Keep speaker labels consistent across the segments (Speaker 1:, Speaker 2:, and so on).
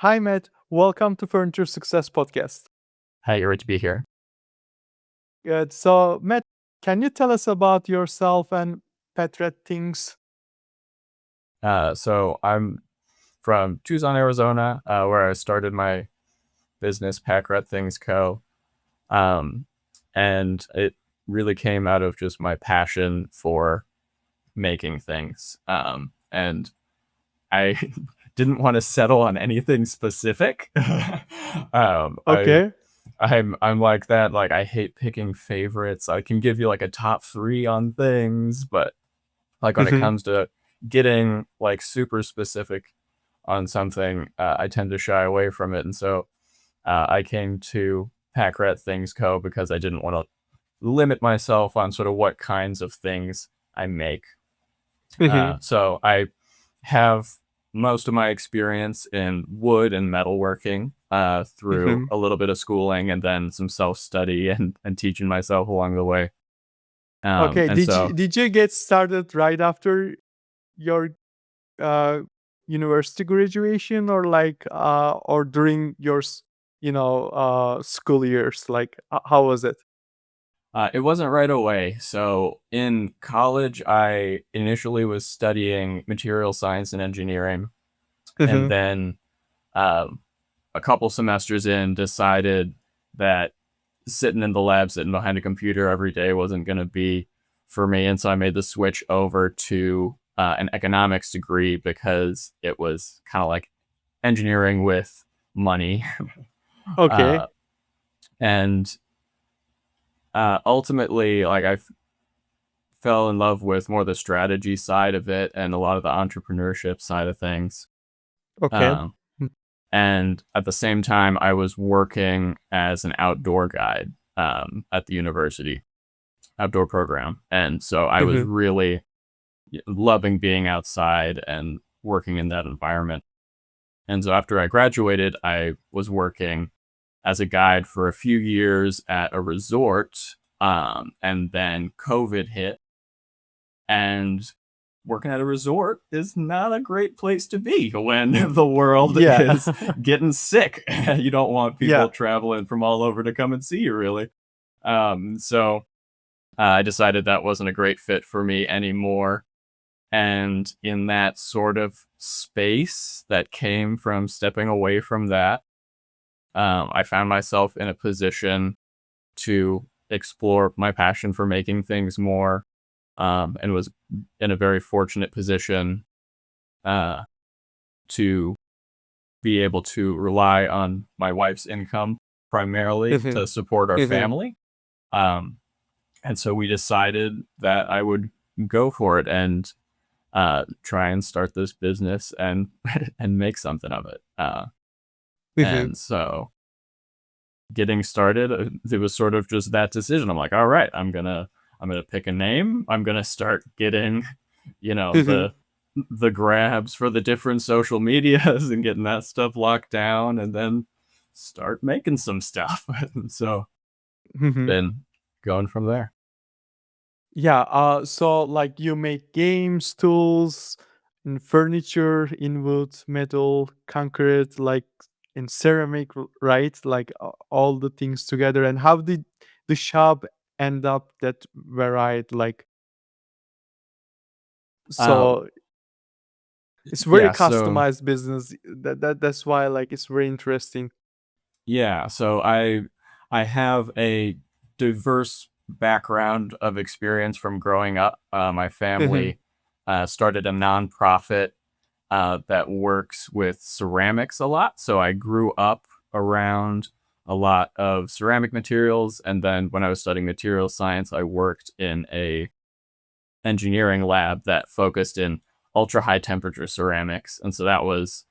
Speaker 1: Hi, Matt. Welcome to Furniture Success Podcast.
Speaker 2: Hi, great to be here.
Speaker 1: Good. So, Matt, can you tell us about yourself and Packrat Things?
Speaker 2: So I'm from Tucson, Arizona, where I started my business, Packrat Things Co. Um, and it really came out of just my passion for making things. And I didn't want to settle on anything specific. um, I
Speaker 1: Okay.
Speaker 2: I'm like that. Like I hate picking favorites. I can give you like a top three on things, but like when it
Speaker 1: Mm-hmm.
Speaker 2: comes to getting like super specific on something, I tend to shy away from it. And so I came to Packrat Things Co. because I didn't want to limit myself on sort of what kinds of things I make.
Speaker 1: Mm-hmm.
Speaker 2: So I have most of my experience in wood and metalworking through
Speaker 1: Mm-hmm.
Speaker 2: a little bit of schooling and then some self study and teaching myself along the way.
Speaker 1: Okay.
Speaker 2: And
Speaker 1: Did
Speaker 2: so
Speaker 1: you did you get started right after your uh, university graduation, or or during your school years? How was it?
Speaker 2: It wasn't right away. So in college, I initially was studying material science and engineering, and
Speaker 1: Mm-hmm.
Speaker 2: then um, a couple semesters in, decided that sitting in the lab, sitting behind a computer every day wasn't going to be for me, and so I made the switch over to an economics degree because it was kind of like engineering with money, uh,
Speaker 1: Okay.
Speaker 2: and ultimately, like I fell in love with more the strategy side of it and a lot of the entrepreneurship side of things.
Speaker 1: Okay.
Speaker 2: Um, and at the same time, I was working as an outdoor guide at the university outdoor program. And so I was
Speaker 1: Mm-hmm.
Speaker 2: really loving being outside and working in that environment. And so after I graduated, I was working as a guide for a few years at a resort. And then COVID hit, and working at a resort is not a great place to be when the world
Speaker 1: Yeah.
Speaker 2: is getting sick. You don't want
Speaker 1: Yeah.
Speaker 2: people traveling from all over to come and see you, really. So I decided that wasn't a great fit for me anymore. And in that sort of space that came from stepping away from that, I found myself in a position to explore my passion for making things more, and was in a very fortunate position uh, to be able to rely on my wife's income primarily
Speaker 1: Mm-hmm.
Speaker 2: to support our
Speaker 1: Mm-hmm.
Speaker 2: family. Um, and so we decided that I would go for it and try and start this business and and make something of it.
Speaker 1: Mm-hmm.
Speaker 2: And so getting started, it was sort of just that decision. I'm like, all right, I'm gonna pick a name. I'm gonna start getting,
Speaker 1: Mm-hmm.
Speaker 2: the grabs for the different social medias and getting that stuff locked down, and then start making some stuff. And so
Speaker 1: Mm-hmm.
Speaker 2: been going from there.
Speaker 1: Yeah, so like you make games, tools, and furniture in wood, metal, concrete, like in ceramic, right? Like all the things together. And how did the shop end up that varied? Like,
Speaker 2: Um,
Speaker 1: so it's very
Speaker 2: yeah, so
Speaker 1: customized business. That's why like it's very interesting.
Speaker 2: Yeah, so I have a diverse background of experience from growing up. My
Speaker 1: Mm-hmm.
Speaker 2: family started a nonprofit that works with ceramics a lot. So I grew up around a lot of ceramic materials, and then when I was studying material science, I worked in a engineering lab that focused in ultra high temperature ceramics. And so that was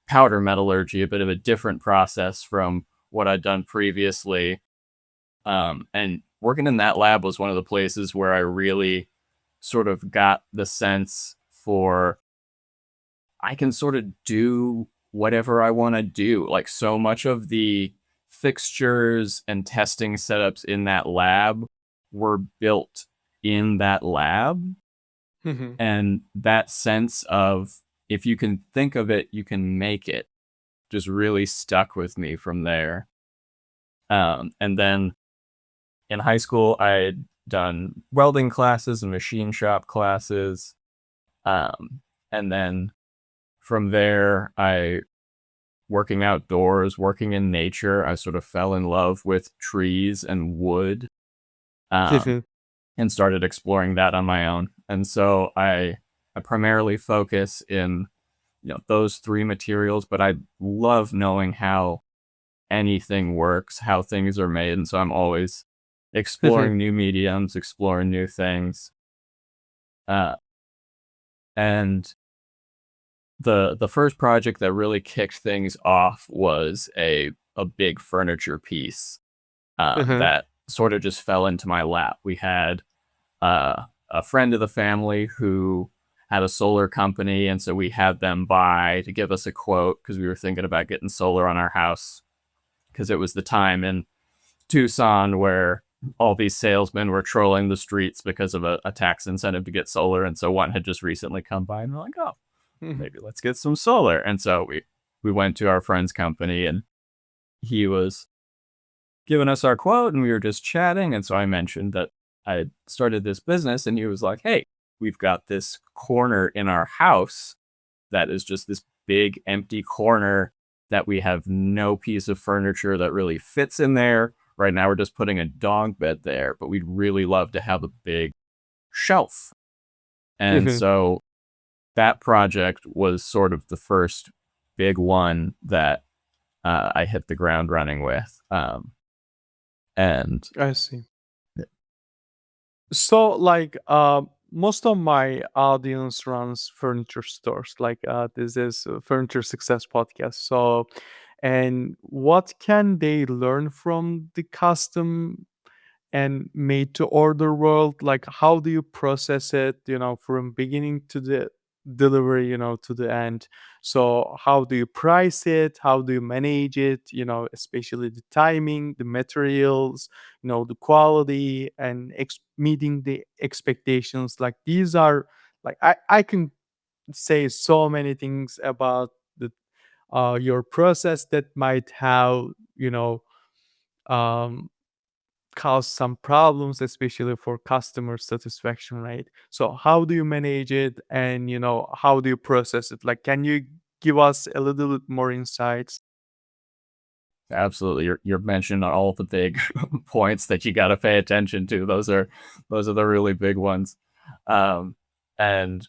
Speaker 2: powder metallurgy, a bit of a different process from what I'd done previously. And working in that lab was one of the places where I really sort of got the sense for I can sort of do whatever I want to do. Like so much of the fixtures and testing setups in that lab were built in that lab,
Speaker 1: Mm-hmm.
Speaker 2: and that sense of if you can think of it, you can make it just really stuck with me from there. And then in high school, I had done welding classes and machine shop classes. And then from there, I working outdoors, working in nature, I sort of fell in love with trees and wood, um, and started exploring that on my own. And so I primarily focus in those three materials, but I love knowing how anything works, how things are made, and so I'm always exploring new mediums, exploring new things. Uh, and the first project that really kicked things off was a big furniture piece that sort of just fell into my lap. We had a friend of the family who had a solar company, and so we had them by to give us a quote because we were thinking about getting solar on our house because it was the time in Tucson where all these salesmen were trolling the streets because of a tax incentive to get solar, and so one had just recently come by, and we're like, oh, maybe let's get some solar. And so we went to our friend's company, and he was giving us our quote, and we were just chatting. And so I mentioned that I had started this business, and he was like, hey, we've got this corner in our house that is just this big empty corner that we have no piece of furniture that really fits in there. Right now, we're just putting a dog bed there, but we'd really love to have a big shelf. And so that project was sort of the first big one that I hit the ground running with. And
Speaker 1: I see. So, like, most of my audience runs furniture stores. Like, this is a Furniture Success Podcast. So, and what can they learn from the custom and made to order world? Like, how do you process it, from beginning to the delivery, to the end? So how do you price it? How do you manage it? Especially the timing, the materials, the quality, and meeting the expectations. Like, these are, like, I can say so many things about the your process that might have, you know um cause some problems, especially for customer satisfaction, right? So how do you manage it, and how do you process it? Like, can you give us a little bit more insights?
Speaker 2: absolutely, you're mentioning all the big points that you got to pay attention to. Those are the really big ones. And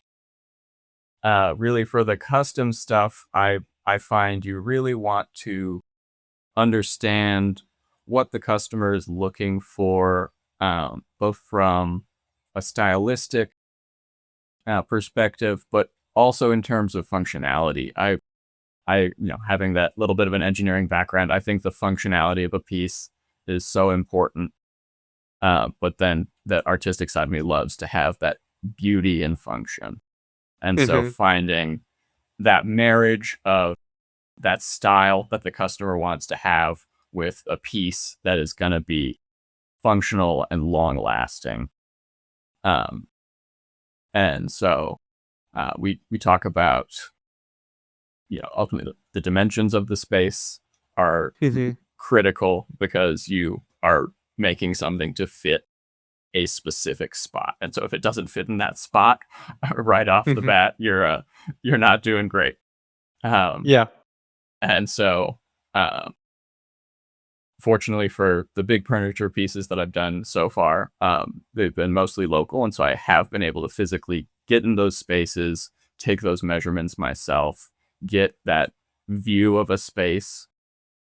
Speaker 2: really for the custom stuff, I find you really want to understand what the customer is looking for, both from a stylistic perspective, but also in terms of functionality. Having that little bit of an engineering background, I think the functionality of a piece is so important. But then that artistic side of me loves to have that beauty and function. And so
Speaker 1: Mhm,
Speaker 2: finding that marriage of that style that the customer wants to have with a piece that is going to be functional and long lasting. Um, and so we talk about ultimately the dimensions of the space are
Speaker 1: mhm,
Speaker 2: critical because you are making something to fit a specific spot. And so if it doesn't fit in that spot right off the
Speaker 1: mhm.
Speaker 2: bat, you're not doing great. Um,
Speaker 1: Yeah.
Speaker 2: and so fortunately for the big furniture pieces that I've done so far, they've been mostly local, and so I have been able to physically get in those spaces, take those measurements myself, get that view of a space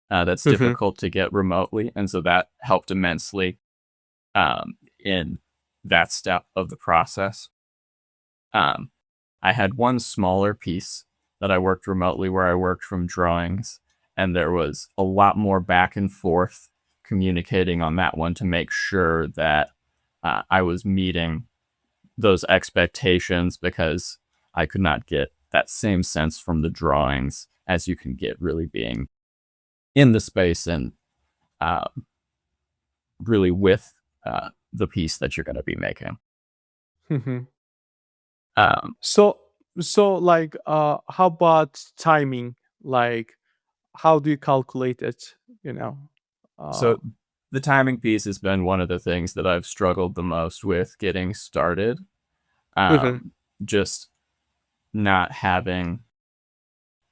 Speaker 2: that's
Speaker 1: Mhm,
Speaker 2: difficult to get remotely, and so that helped immensely in that step of the process. Um, I had one smaller piece that I worked remotely where I worked from drawings, and there was a lot more back and forth communicating on that one to make sure that I was meeting those expectations because I could not get that same sense from the drawings as you can get really being in the space and uh, really with the piece that you're going to be making.
Speaker 1: mhm.
Speaker 2: Um,
Speaker 1: So, like, how about timing? Like, how do you calculate it? You know. Uh,
Speaker 2: So the timing piece has been one of the things that I've struggled the most with getting started.
Speaker 1: mhm,
Speaker 2: Um, just not having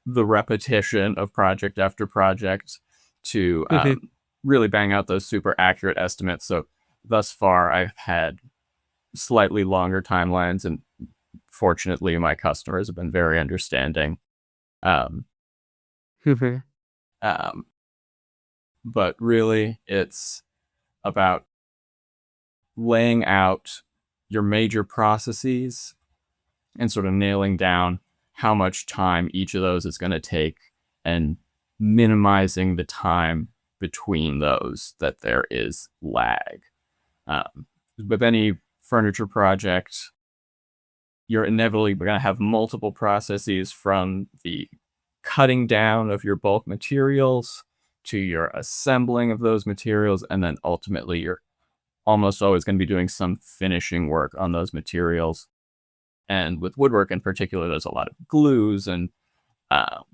Speaker 2: the repetition of project after project to
Speaker 1: mhm,
Speaker 2: really bang out those super accurate estimates. So thus far, I've had slightly longer timelines, and fortunately, my customers have been very understanding. Um,
Speaker 1: mhm,
Speaker 2: um, but really, it's about laying out your major processes and sort of nailing down how much time each of those is going to take and minimizing the time between those that there is lag. Um, with any furniture project, you're inevitably going to have multiple processes from the cutting down of your bulk materials to your assembling of those materials, and then ultimately you're almost always going to be doing some finishing work on those materials. And with woodwork in particular, there's a lot of glues and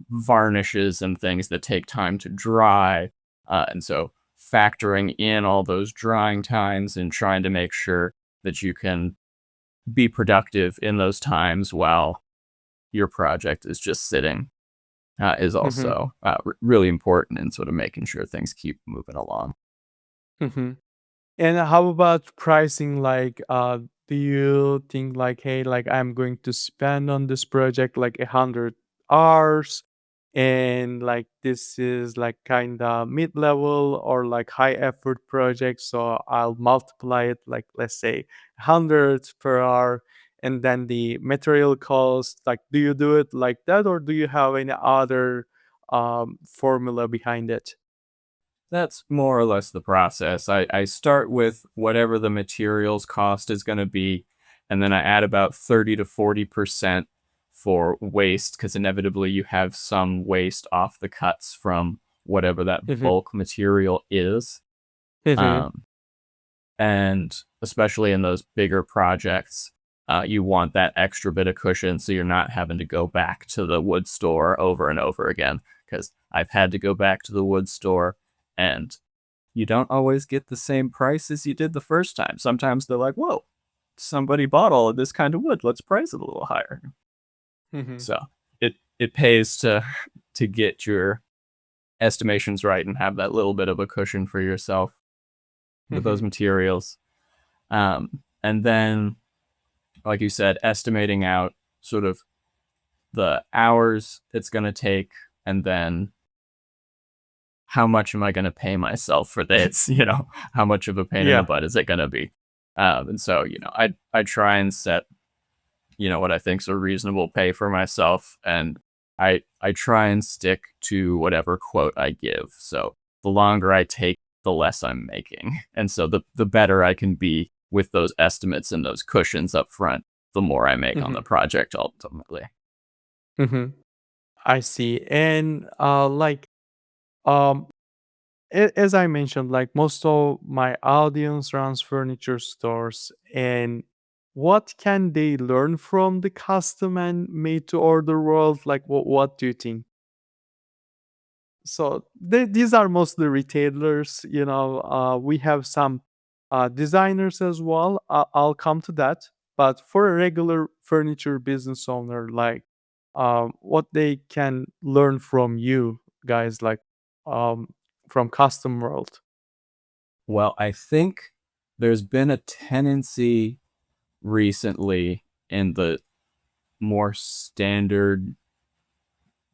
Speaker 2: varnishes and things that take time to dry. And so factoring in all those drying times and trying to make sure that you can be productive in those times while your project is just sitting is
Speaker 1: mhm,
Speaker 2: also really important in sort of making sure things keep moving along.
Speaker 1: mhm. And how about pricing? Like, do you think like, hey, like I'm going to spend on this project like 100 hours, and like this is like kind of mid-level or like high effort project, so I'll multiply it like let's say 100 per hour, and then the material cost. Like, do you do it like that, or do you have any other formula behind it?
Speaker 2: That's more or less the process. I start with whatever the materials cost is going to be, and then I add about 30 to 40% for waste, because inevitably you have some waste off the cuts from whatever that
Speaker 1: Mhm,
Speaker 2: bulk material is.
Speaker 1: mhm,
Speaker 2: Um, and especially in those bigger projects, you want that extra bit of cushion so you're not having to go back to the wood store over and over again. Because I've had to go back to the wood store, and you don't always get the same price as you did the first time. Sometimes they're like, whoa, somebody bought all of this kind of wood. Let's price it a little higher.
Speaker 1: mhm,
Speaker 2: So it pays to get your estimations right and have that little bit of a cushion for yourself with those
Speaker 1: mhm,
Speaker 2: materials. And then, like you said, estimating out sort of the hours it's going to take, and then how much am I going to pay myself for this? How much of a pain in the
Speaker 1: yeah.
Speaker 2: butt is it going to be? And so, I try and set, what I think is a reasonable pay for myself, and I try and stick to whatever quote I give. So the longer I take, the less I'm making, and so the better I can be with those estimates and those cushions up front, the more I make on the
Speaker 1: Mhm,
Speaker 2: project ultimately.
Speaker 1: mhm. I see. And um as I mentioned, like most of my audience runs furniture stores, and what can they learn from the custom and made to order world? Like, what do you think? So these are mostly retailers. We have some designers as well. I'll come to that. But for a regular furniture business owner, like what they can learn from you guys, like um, from custom world.
Speaker 2: Well, I think there's been a tendency recently in the more standard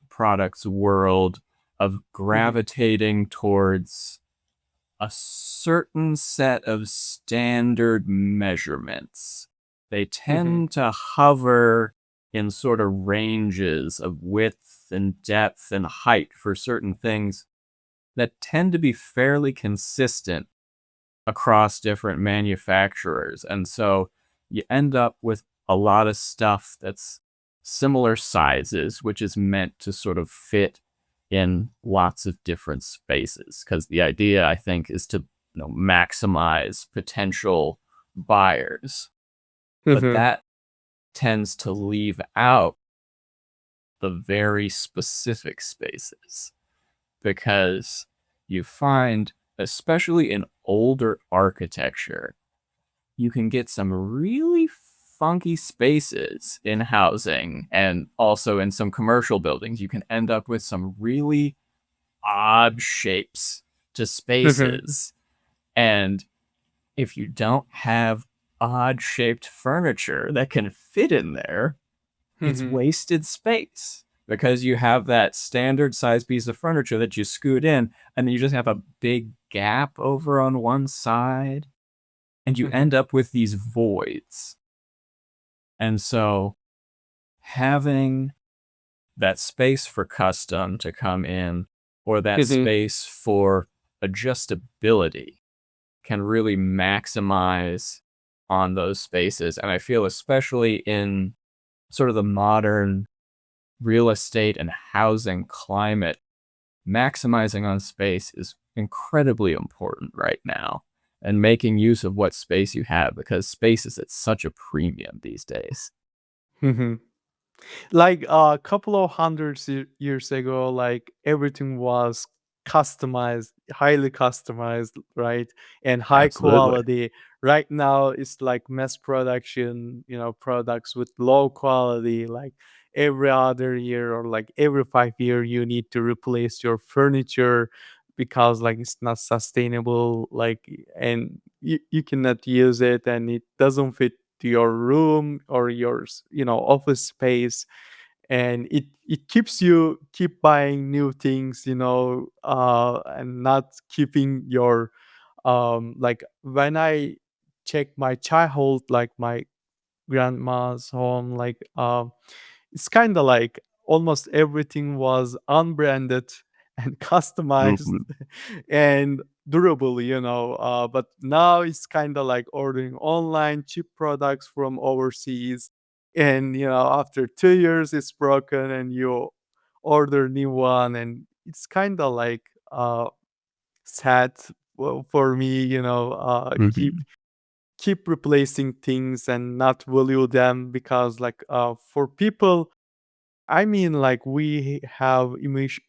Speaker 2: products world of
Speaker 1: Hmm.
Speaker 2: gravitating towards a certain set of standard measurements. They
Speaker 1: Hmm.
Speaker 2: tend to hover in sort of ranges of width and depth and height for certain things that tend to be fairly consistent across different manufacturers. And so you end up with a lot of stuff that's similar sizes, which is meant to sort of fit in lots of different spaces. Because the idea, I think, is to maximize potential buyers. But
Speaker 1: Hmm.
Speaker 2: that tends to leave out the very specific spaces. because you find, especially in older architecture, you can get some really funky spaces in housing and also in some commercial buildings. You can end up with some really odd shapes to
Speaker 1: Mhm.
Speaker 2: spaces. And if you don't have odd shaped furniture that can fit in there, it's
Speaker 1: Mhm.
Speaker 2: wasted space because you have that standard size piece of furniture that you scoot in, and then you just have a big gap over on one side, and you
Speaker 1: Mhm.
Speaker 2: end up with these voids. And so having that space for custom to come in, or that
Speaker 1: Mhm.
Speaker 2: space for adjustability, can really maximize on those spaces. And I feel, especially in sort of the modern real estate and housing climate, maximizing on space is incredibly important right now, and making use of what space you have, because space is at such a premium these days.
Speaker 1: Mhm. Like a couple of years ago, like everything was customized, highly customized, right? And high
Speaker 2: Absolutely.
Speaker 1: quality. Right now it's like mass production, products with low quality. Like every other year or like every 5 year you need to replace your furniture because like it's not sustainable, like, and you cannot use it and it doesn't fit to your room or your office space, and it keeps you keep buying new things, and not keeping your like when I check my childhood, like my grandma's home, like it's kind of like almost everything was unbranded and customized
Speaker 2: Mhm.
Speaker 1: and durable, but now it's kind of like ordering online cheap products from overseas, and after 2 years it's broken and you order new one, and it's kind of like sad, well, for me,
Speaker 2: Mhm.
Speaker 1: keep replacing things and not value them, because like for people, I mean, like we have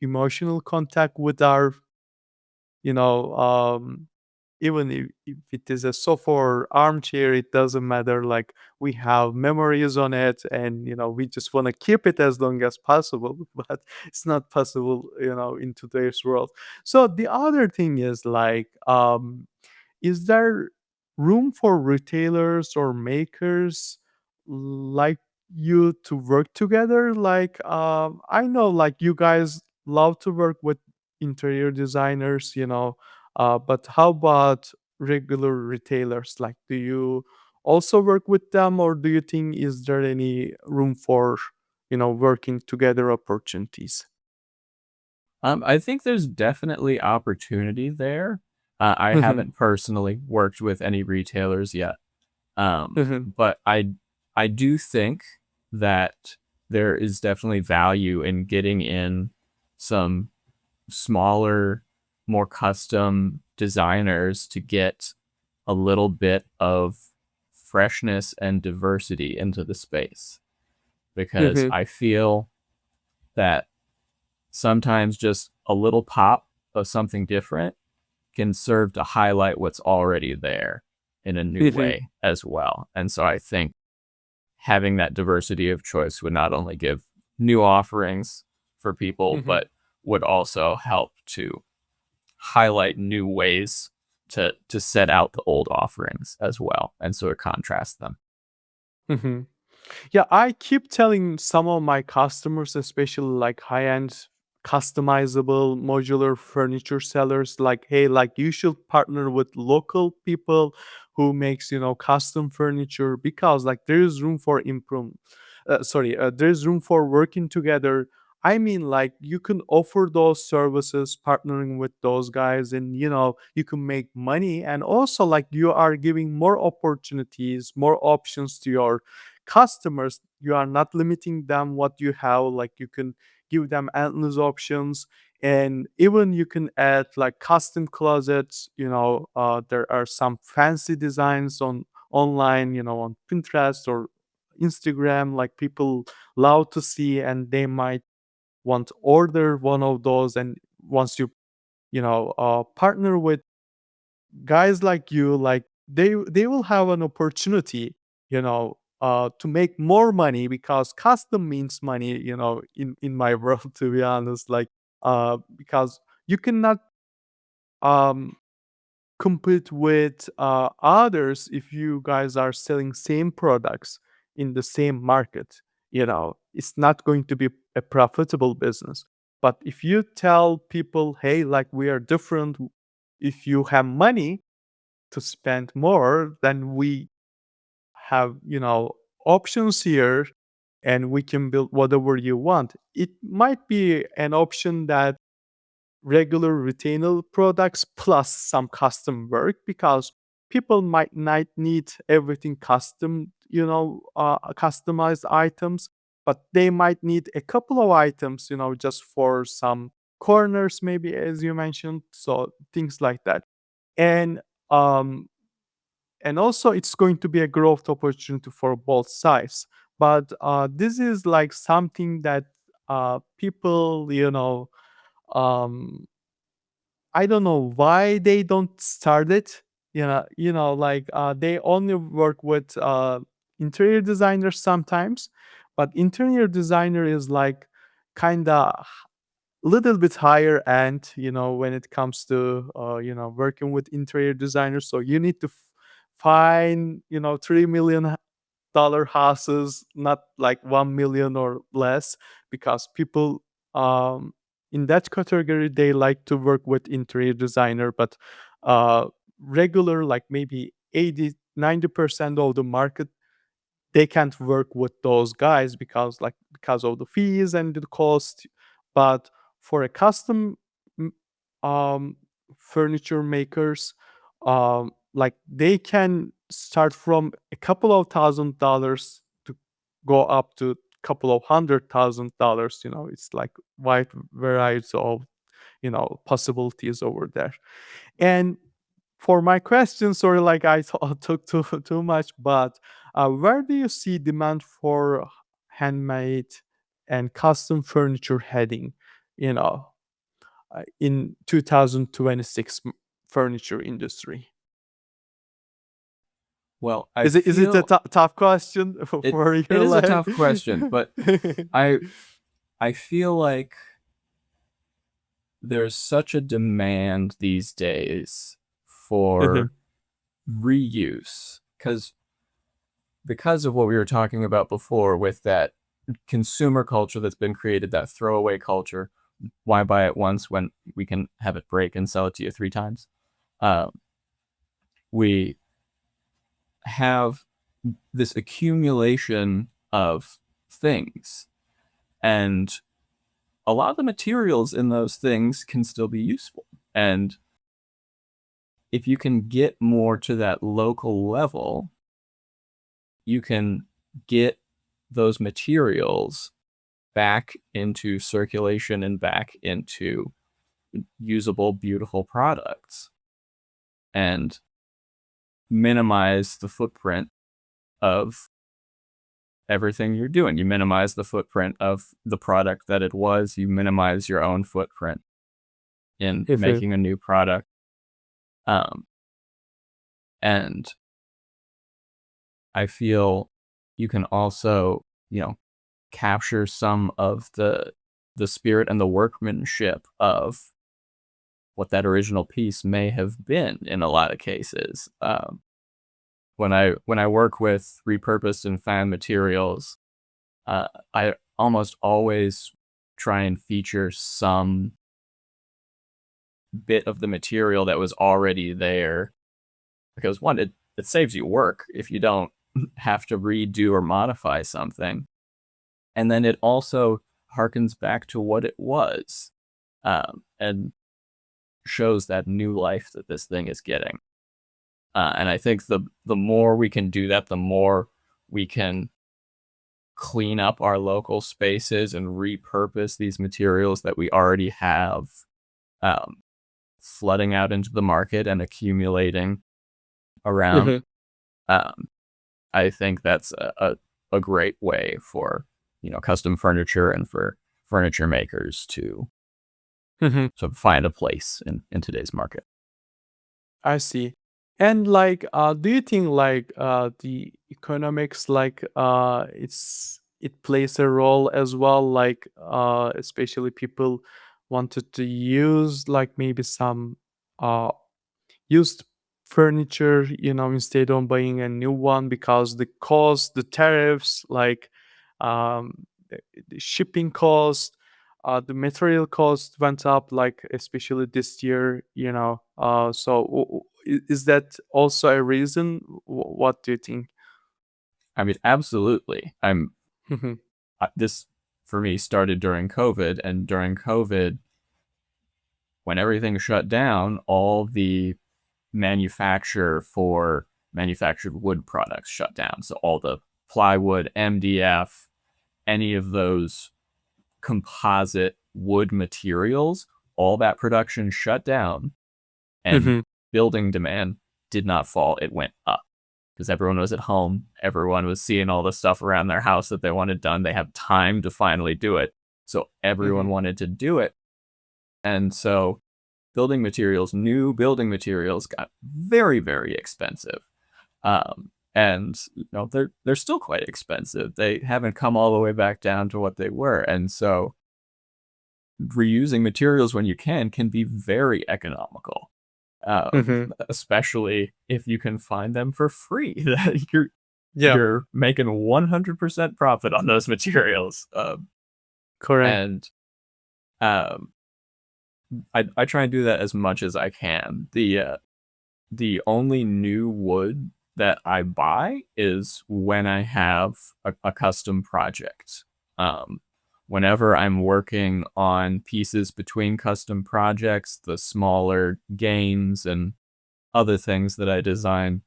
Speaker 1: emotional contact with our, you know, even if it is a sofa or armchair, it doesn't matter. Like we have memories on it, and we just want to keep it as long as possible. But it's not possible, in today's world. So the other thing is like, is there room for retailers or makers like you to work together? Like, I know like you guys love to work with interior designers, but how about regular retailers? Like, do you also work with them, or do you think is there any room for, working together opportunities?
Speaker 2: I think there's definitely opportunity there. I
Speaker 1: Mhm,
Speaker 2: haven't personally worked with any retailers yet,
Speaker 1: mhm,
Speaker 2: but I do think that there is definitely value in getting in some smaller, more custom designers to get a little bit of freshness and diversity into the space, because
Speaker 1: mhm,
Speaker 2: I feel that sometimes just a little pop of something different can serve to highlight what's already there in a new
Speaker 1: mhm,
Speaker 2: way as well. And so I think having that diversity of choice would not only give new offerings for people,
Speaker 1: mhm.
Speaker 2: but would also help to highlight new ways to set out the old offerings as well, and sort of contrast them.
Speaker 1: Mhm. Yeah, I keep telling some of my customers, especially like high-end customizable modular furniture sellers, like, hey, like you should partner with local people who makes, custom furniture, because like there is room for improve. There's room for working together. I mean, like you can offer those services, partnering with those guys, and you can make money, and also like you are giving more opportunities, more options to your customers. You are not limiting them what you have, like you can give them endless options, and even you can add like custom closets. There are some fancy designs on online, on Pinterest or Instagram, like people love to see, and they might want to order one of those, and once you partner with guys like you, like they will have an opportunity, to make more money, because custom means money, in my world, to be honest. Like, because you cannot um compete with others if you guys are selling same products in the same market. It's not going to be a profitable business. But if you tell people, hey, like, we are different, if you have money to spend more, then we have, options here, and we can build whatever you want. It might be an option that regular retail products plus some custom work, because people might not need everything custom, customized items, but they might need a couple of items, just for some corners, maybe, as you mentioned. So things like that. And um and also, it's going to be a growth opportunity for both sides. But this is like something that people, um I don't know why they don't start it. Like, they only work with interior designers sometimes, but interior designer is like kind of little bit higher end, when it comes to working with interior designers. So you need to find, $3 million houses, not like 1 million or less, because people um in that category, they like to work with interior designer. But uh regular, like, maybe 80-90% of the market, they can't work with those guys, because of the fees and the cost. But for a custom m- um furniture makers, like, they can start from a couple of $1,000 to go up to couple of $100,000. It's like wide variety of possibilities over there. And for my question, sorry, like, I took too much, but where do you see demand for handmade and custom furniture heading? In 2026 furniture industry.
Speaker 2: Well, I
Speaker 1: Is it a
Speaker 2: feel
Speaker 1: tough question
Speaker 2: it
Speaker 1: for
Speaker 2: it
Speaker 1: your
Speaker 2: is a
Speaker 1: life?
Speaker 2: tough question, but I I feel like there's such a demand these days
Speaker 1: Mhm,
Speaker 2: for reuse because of what we were talking about before with that consumer culture that's been created, that throwaway culture. Why buy it once when we can have it break and sell it to you 3 times? Um, we have this accumulation of things, and a lot of the materials in those things can still be useful. And if you can get more to that local level, you can get those materials back into circulation and back into usable, beautiful products and minimize the footprint of everything you're doing. You minimize the footprint of the product that it was, you minimize your own footprint in
Speaker 1: mhm,
Speaker 2: making a new product. Um, and I feel you can also, capture some of the spirit and the workmanship of what that original piece may have been in a lot of cases. When I work with repurposed and found materials, I almost always try and feature some bit of the material that was already there, because one, it saves you work if you don't have to redo or modify something. And then it also harkens back to what it was, and shows that new life that this thing is getting. And I think the more we can do that, the more we can clean up our local spaces and repurpose these materials that we already have, um, flooding out into the market and accumulating around.
Speaker 1: mhm.
Speaker 2: Um, I think that's a great way for custom furniture and for furniture makers to
Speaker 1: Mhm.
Speaker 2: So find a place in today's market.
Speaker 1: I see. And like, do you think like the economics like it plays a role as well? Like, especially people wanted to use like maybe some uh used furniture, instead of buying a new one because the cost, the tariffs, like the shipping cost, the material cost went up, like especially this year, So is that also a reason? What do you think?
Speaker 2: I mean, absolutely.
Speaker 1: Mhm,
Speaker 2: This for me started during COVID, and during COVID, when everything shut down, all the manufacture for manufactured wood products shut down. So all the plywood, MDF, any of those composite wood materials, all that production shut down, and
Speaker 1: mhm,
Speaker 2: building demand did not fall. It went up because everyone was at home. Everyone was seeing all the stuff around their house that they wanted done. They have time to finally do it. So everyone
Speaker 1: mhm,
Speaker 2: wanted to do it. And so new building materials got very, very expensive. And they're still quite expensive. They haven't come all the way back down to what they were. And so reusing materials when you can be very economical,
Speaker 1: mhm.
Speaker 2: especially if you can find them for free. That
Speaker 1: Yeah,
Speaker 2: you're making 100% profit on those materials.
Speaker 1: correct.
Speaker 2: And um, I try and do that as much as I can. The only new wood that I buy is when I have a custom project. Um, Whenever I'm working on pieces between custom projects, the smaller games and other things that I design,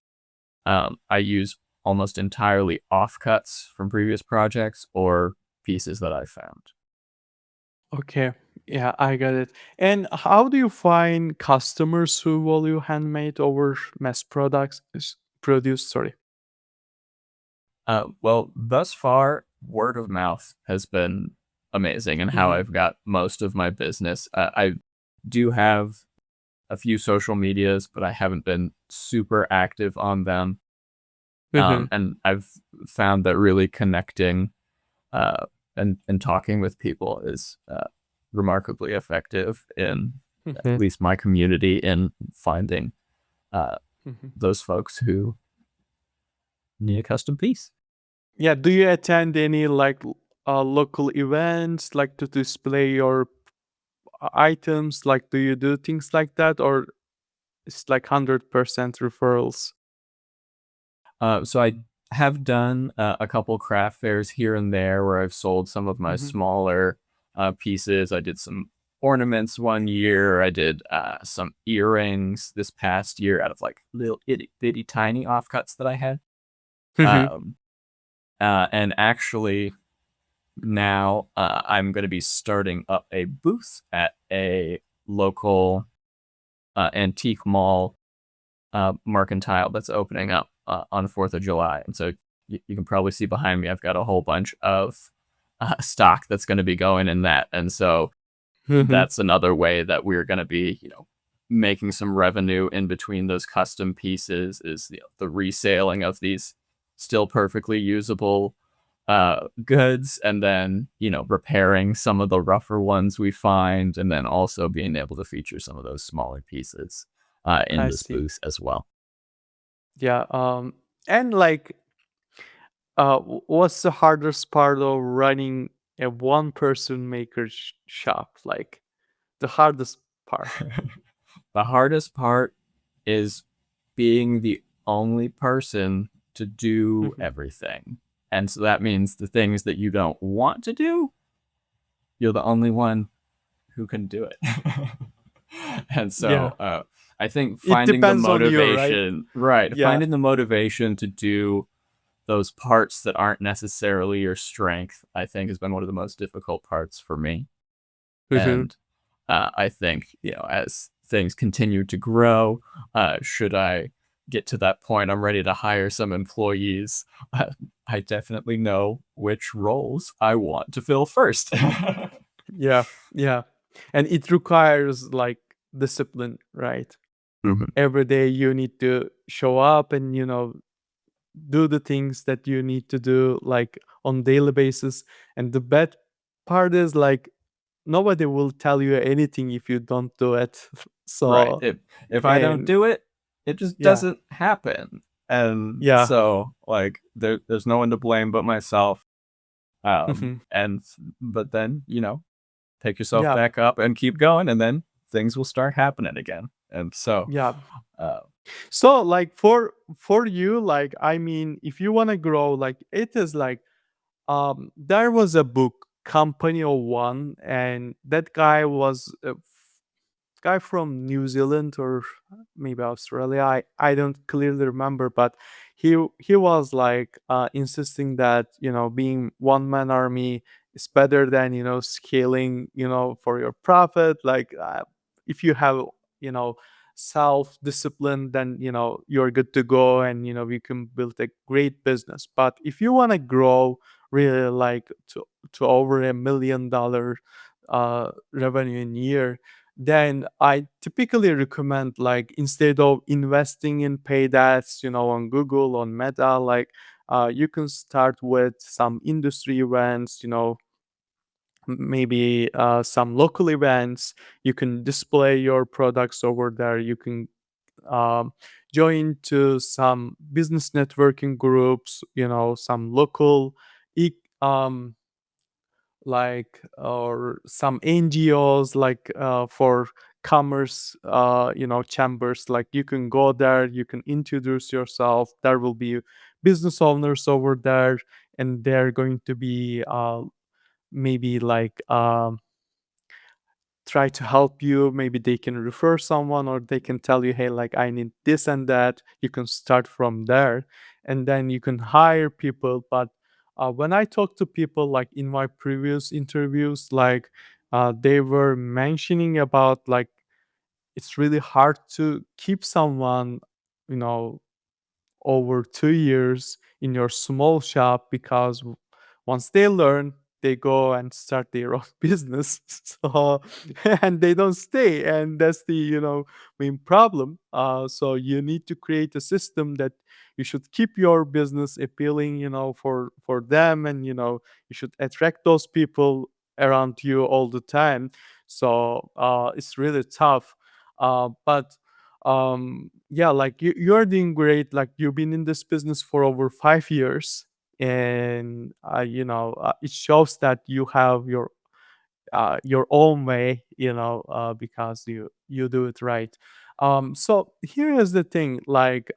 Speaker 2: I use almost entirely offcuts from previous projects or pieces that I found.
Speaker 1: Okay. Yeah, I got it. And how do you find customers who value handmade over mass products produced? Sorry.
Speaker 2: Well, thus far, word of mouth has been amazing and how
Speaker 1: Mhm,
Speaker 2: I've got most of my business. I do have a few social medias, but I haven't been super active on them.
Speaker 1: mhm,
Speaker 2: And I've found that really connecting uh, and talking with people is remarkably effective in at
Speaker 1: mhm,
Speaker 2: least my community in finding uh,
Speaker 1: mhm.
Speaker 2: those folks who need a custom piece.
Speaker 1: Yeah, do you attend any like local events like to display your items? Like, do you do things like that, or it's like 100% referrals?
Speaker 2: So I have done a couple craft fairs here and there where I've sold some of my
Speaker 1: Mhm,
Speaker 2: smaller pieces. I did some ornaments one year. I did some earrings this past year out of like little itty bitty tiny offcuts that I had.
Speaker 1: mhm.
Speaker 2: Um, and actually, now I'm going to be starting up a booth at a local antique mall mercantile that's opening up on 4th of July. And so you can probably see behind me, I've got a whole bunch of stock that's going to be going in that. And so
Speaker 1: Mhm.
Speaker 2: that's another way that we're going to be, making some revenue in between those custom pieces is the reselling of these still perfectly usable goods, and then repairing some of the rougher ones we find, and then also being able to feature some of those smaller pieces in
Speaker 1: I
Speaker 2: this
Speaker 1: see.
Speaker 2: booth as well.
Speaker 1: Yeah, and like, what's the hardest part of running a one-person maker shop? Like, the hardest part.
Speaker 2: The hardest part is being the only person to do
Speaker 1: Mhm.
Speaker 2: everything. And so that means the things that you don't want to do, you're the only one who can do it. And
Speaker 1: Yeah,
Speaker 2: so I think
Speaker 1: it
Speaker 2: finding the
Speaker 1: depends on you, right?
Speaker 2: motivation, right?
Speaker 1: Yeah.
Speaker 2: Finding the motivation to do those parts that aren't necessarily your strength, I think, has been one of the most difficult parts for me.
Speaker 1: Mhm.
Speaker 2: And I think, as things continue to grow, should I get to that point, I'm ready to hire some employees. Uh, I definitely know which roles I want to fill first.
Speaker 1: Yeah, yeah. And it requires like discipline, right?
Speaker 2: Mhm.
Speaker 1: Every day you need to show up and do the things that you need to do like on daily basis. And the bad part is like nobody will tell you anything if you don't do it.
Speaker 2: Right.
Speaker 1: So
Speaker 2: If I don't
Speaker 1: and
Speaker 2: do it, it just
Speaker 1: yeah.
Speaker 2: doesn't happen. And
Speaker 1: Yeah.
Speaker 2: so like there's no one to blame but myself.
Speaker 1: Mhm.
Speaker 2: And but then, take yourself
Speaker 1: Yeah.
Speaker 2: back up and keep going, and then things will start happening again. And so
Speaker 1: Yeah.
Speaker 2: uh
Speaker 1: So like for you, like I mean, if you want to grow, like it is like there was a book, Company of One, and that guy was a guy from New Zealand or maybe Australia. I don't clearly remember, but he was like insisting that being one man army is better than scaling for your profit. Like if you have you know self discipline, then you're good to go, and you can build a great business. But if you want to grow really like to over $1 million revenue in year, then I typically recommend like instead of investing in paid ads, on Google, on Meta, like you can start with some industry events, maybe some local events. You can display your products over there. You can um, join to some business networking groups, some local e- um, like or some NGOs like for commerce chambers. Like you can go there, you can introduce yourself. There will be business owners over there, and they're going to be maybe like try to help you. Maybe they can refer someone, or they can tell you, hey, like I need this and that. You can start from there, and then you can hire people. But when I talk to people like in my previous interviews, like they were mentioning about like it's really hard to keep someone you know over 2 years in your small shop, because once they learn, they go and start their own business. So and they don't stay, and that's the main problem. So you need to create a system that you should keep your business appealing, for them, and you should attract those people around you all the time. So it's really tough. But yeah, like you're doing great. Like you've been in this business for over 5 years, and it shows that you have your own way, because you do it right. So here is the thing, like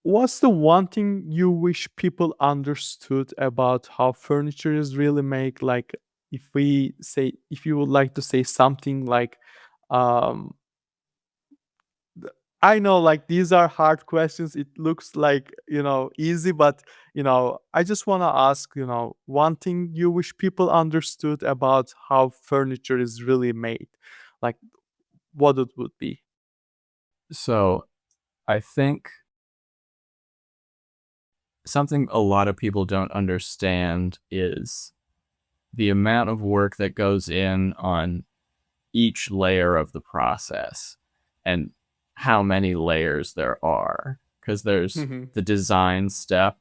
Speaker 1: what's the one thing you wish people understood about how furniture is really made? Like if you would like to say something like um I know, like, these are hard questions. It looks like, easy, but, I just want to ask, one thing you wish people understood about how furniture is really made, like what it would be.
Speaker 2: so I think something a lot of people don't understand is the amount of work that goes in on each layer of the process and how many layers there are. Because there's
Speaker 1: Mhm.
Speaker 2: the design step,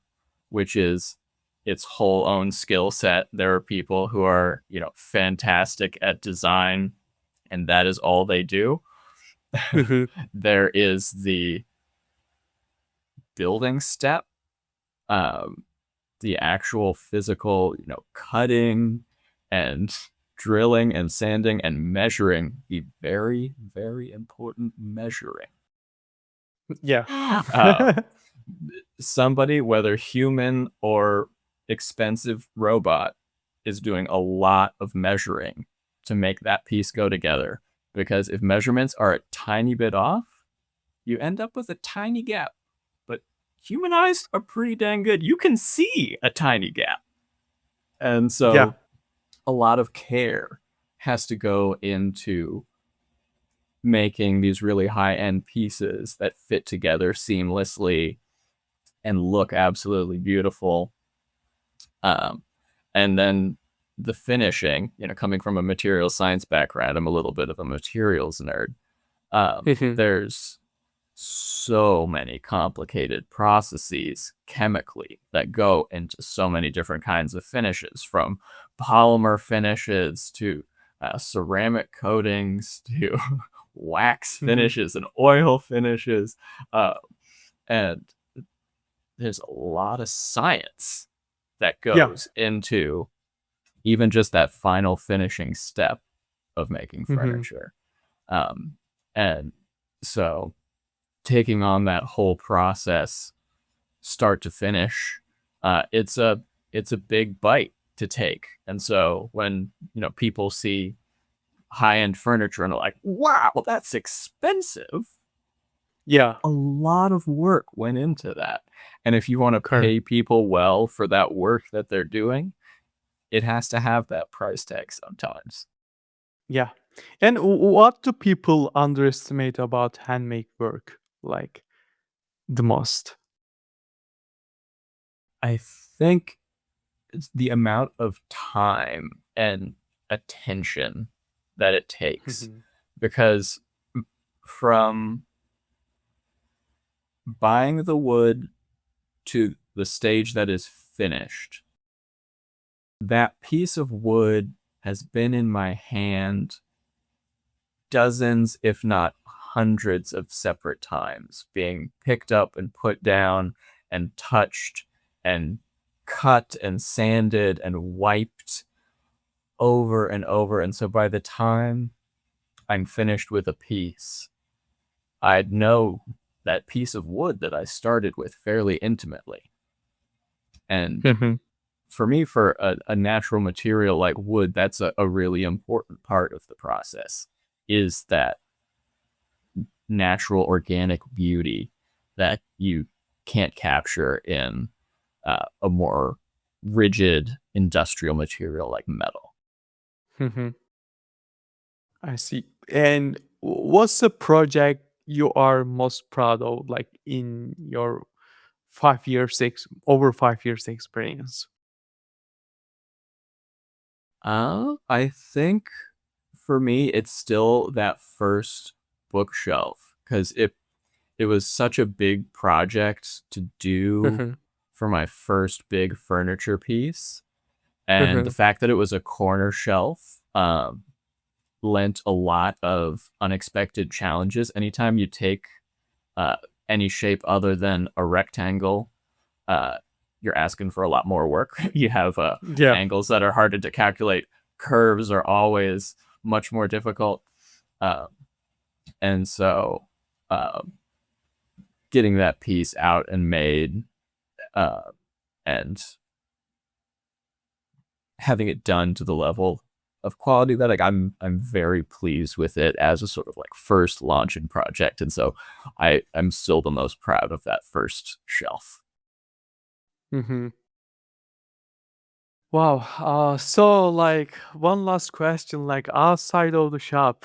Speaker 2: which is its whole own skill set. There are people who are, fantastic at design, and that is all they do.
Speaker 1: Mhm.
Speaker 2: There is the building step, um, the actual physical, cutting and drilling and sanding and measuring, the very, very important measuring.
Speaker 1: Yeah.
Speaker 2: Uh, Somebody, whether human or expensive robot, is doing a lot of measuring to make that piece go together. Because if measurements are a tiny bit off, you end up with a tiny gap. But human eyes are pretty dang good. You can see a tiny gap. And
Speaker 1: Yeah.
Speaker 2: so a lot of care has to go into making these really high end pieces that fit together seamlessly and look absolutely beautiful. Um, and then the finishing, coming from a materials science background, I'm a little bit of a materials nerd.
Speaker 1: Mhm.
Speaker 2: There's so many complicated processes chemically that go into so many different kinds of finishes, from polymer finishes to ceramic coatings to wax
Speaker 1: Mhm.
Speaker 2: finishes and oil finishes. Uh, and there's a lot of science that
Speaker 1: Yeah.
Speaker 2: goes into even just that final finishing step of making
Speaker 1: Mhm.
Speaker 2: furniture. Um, and so taking on that whole process, start to finish, it's a big bite to take. And so when people see high end furniture and they're like, "Wow, that's expensive,"
Speaker 1: Yeah.
Speaker 2: a lot of work went into that. And if you want to
Speaker 1: Correct.
Speaker 2: pay people well for that work that they're doing, it has to have that price tag sometimes.
Speaker 1: Yeah. And what do people underestimate about handmade work? Like the most?
Speaker 2: I think it's the amount of time and attention that it takes,
Speaker 1: Mhm.
Speaker 2: because from buying the wood to the stage that is finished, that piece of wood has been in my hand dozens, if not hundreds of separate times, being picked up and put down and touched and cut and sanded and wiped over and over. And so by the time I'm finished with a piece, I'd know that piece of wood that I started with fairly intimately. And
Speaker 1: Mhm.
Speaker 2: for me, for a natural material like wood, that's a really important part of the process, is that natural organic beauty that you can't capture in a more rigid industrial material like metal.
Speaker 1: Mhm. I see. And what's the project you are most proud of, like in your 5 years, over 5 years experience?
Speaker 2: I think for me, it's still that first bookshelf, because it was such a big project to do
Speaker 1: Mhm.
Speaker 2: for my first big furniture piece. And the
Speaker 1: Mhm.
Speaker 2: fact that it was a corner shelf lent a lot of unexpected challenges. Anytime you take uh, any shape other than a rectangle, uh, you're asking for a lot more work. You have
Speaker 1: Yeah.
Speaker 2: angles that are harder to calculate. Curves are always much more difficult. Uh, and so uh, getting that piece out and made, uh, and having it done to the level of quality that, like, I'm very pleased with it as a sort of like first launching project. And so I'm still the most proud of that first shelf.
Speaker 1: Mhm. Wow. So like one last question, like outside of the shop,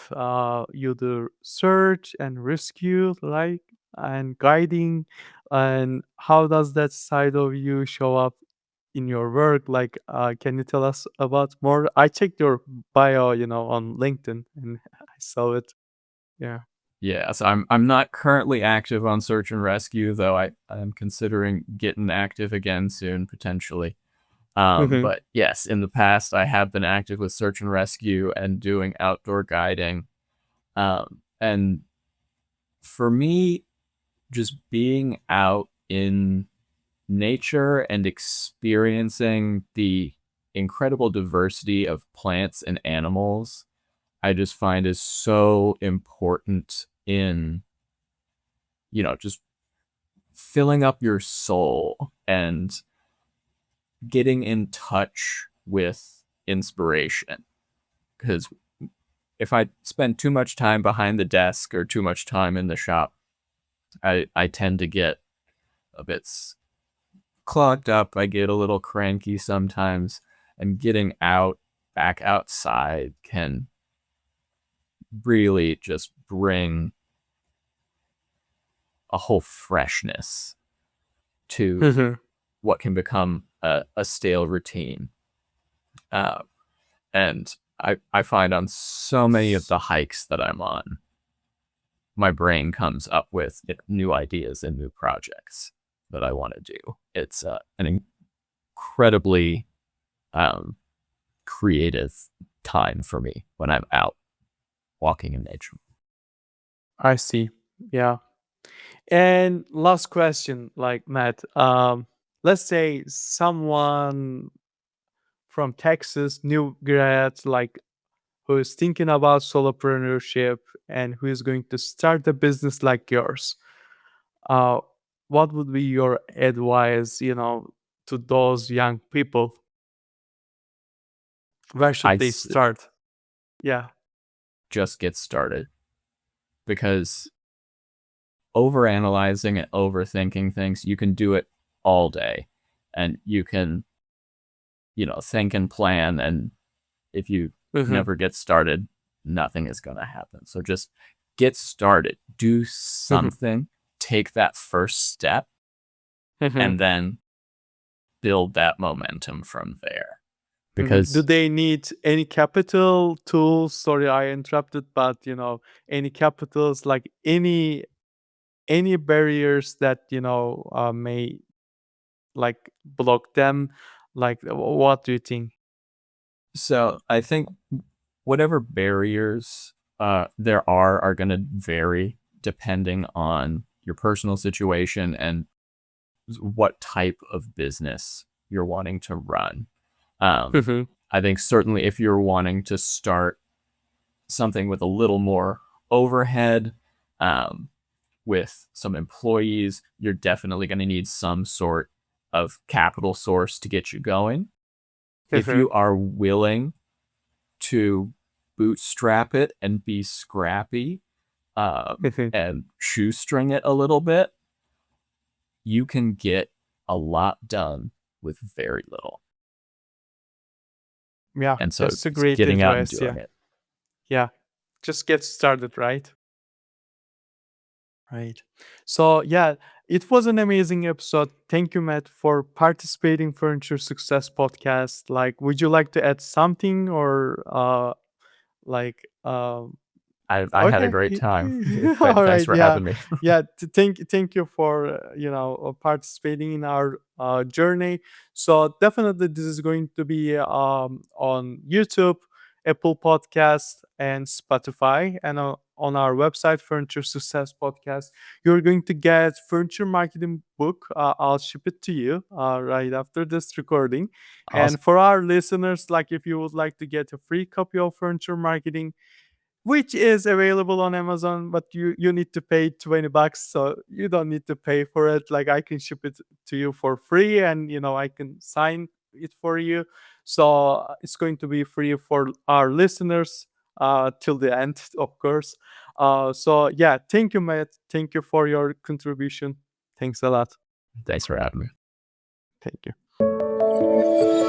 Speaker 1: you do search and rescue, like and guiding, and how does that side of you show up in your work? Like, can you tell us about more? I checked your bio, on LinkedIn, and I saw it. Yeah.
Speaker 2: Yeah, so I'm not currently active on search and rescue, though I'm considering getting active again soon, potentially.
Speaker 1: Hmm.
Speaker 2: But yes, in the past I have been active with search and rescue and doing outdoor guiding. And for me, just being out in nature and experiencing the incredible diversity of plants and animals, I just find is so important in, just filling up your soul and getting in touch with inspiration. Because if I spend too much time behind the desk or too much time in the shop, I tend to get a bit clogged up. I get a little cranky sometimes, and getting out, back outside, can really just bring a whole freshness to
Speaker 1: Hmm.
Speaker 2: what can become a stale routine. And I find on so many of the hikes that I'm on, my brain comes up with new ideas and new projects that I want to do. It's an incredibly creative time for me when I'm out walking in nature.
Speaker 1: I see. Yeah. And last question, like Matt, let's say someone from Texas, new grad, like who is thinking about solopreneurship and who is going to start a business like yours. Uh, what would be your advice, to those young people? Where should
Speaker 2: I'd
Speaker 1: they start? Yeah.
Speaker 2: just get started, because overanalyzing and overthinking things, you can do it all day, and you can, think and plan. And if you
Speaker 1: Hmm.
Speaker 2: never get started, nothing is going to happen. So just get started, do
Speaker 1: Hmm.
Speaker 2: something, take that first step,
Speaker 1: Hmm.
Speaker 2: and then build that momentum from there.
Speaker 1: Do
Speaker 2: Because
Speaker 1: they need any capital tools? Sorry, I interrupted, but any capitals, like any barriers that may like block them? Like, what do you think?
Speaker 2: so I think whatever barriers there are going to vary depending on your personal situation and what type of business you're wanting to run. Um,
Speaker 1: Hmm.
Speaker 2: I think certainly if you're wanting to start something with a little more overhead, um, with some employees, you're definitely going to need some sort of capital source to get you going. If
Speaker 1: Hmm.
Speaker 2: you are willing to bootstrap it and be scrappy,
Speaker 1: Hmm.
Speaker 2: and shoestring it a little bit, you can get a lot done with very little.
Speaker 1: Yeah,
Speaker 2: And so
Speaker 1: that's a
Speaker 2: it's
Speaker 1: great
Speaker 2: getting out and
Speaker 1: advice. Yeah.
Speaker 2: doing it.
Speaker 1: Yeah. Just get started, right? Right. So yeah, it was an amazing episode. Thank you, Matt, for participating Furniture Success Podcast. Like, would you like to add something or like
Speaker 2: I had a
Speaker 1: okay.
Speaker 2: great time.
Speaker 1: All
Speaker 2: Thanks
Speaker 1: right.
Speaker 2: for
Speaker 1: Yeah.
Speaker 2: having me.
Speaker 1: Yeah. Thank you for participating in our journey. So definitely this is going to be on YouTube, Apple Podcast, and Spotify, and on our website, Furniture Success Podcast. You're going to get furniture marketing book. I'll ship it to you right after this recording. And
Speaker 2: Awesome.
Speaker 1: for our listeners, like if you would like to get a free copy of furniture marketing, which is available on Amazon, but you need to pay $20, so you don't need to pay for it. Like I can ship it to you for free, and I can sign it for you. So it's going to be free for our listeners till the end, of course. So yeah, thank you, Matt. Thank you for your contribution. Thanks a lot.
Speaker 2: Thanks for having me.
Speaker 1: Thank you.